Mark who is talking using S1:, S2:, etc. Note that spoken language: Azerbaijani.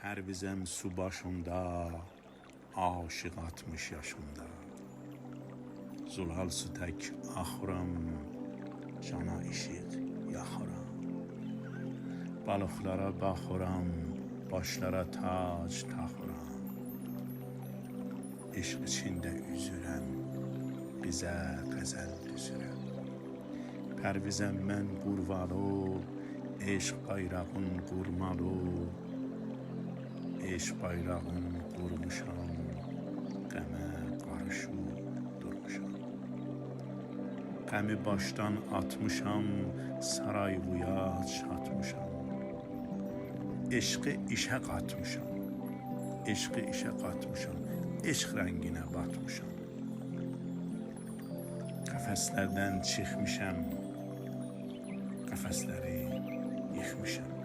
S1: Pərvizəm su başında, aşıq 60 yaşında. Zulhal su tək axıram, cana işıq yaxıram. Balıqlara baxıram, başlara tac taxıram. İşq içində üzürəm, bizə qəzəl düzürəm. Pərvizəm mən qurvalı, eşq bayrağın qurmalı. Eşq bayrağın qurmuşam, qəmə qarışıb durmuşam. Qəmi başdan atmışam, sarayvuya çatmışam. Eşqi işə qatmışam, eşqi işə qatmışam, eşq rənginə batmışam. Qəfəslərdən çıxmışam, qəfəsləri yıxmışam.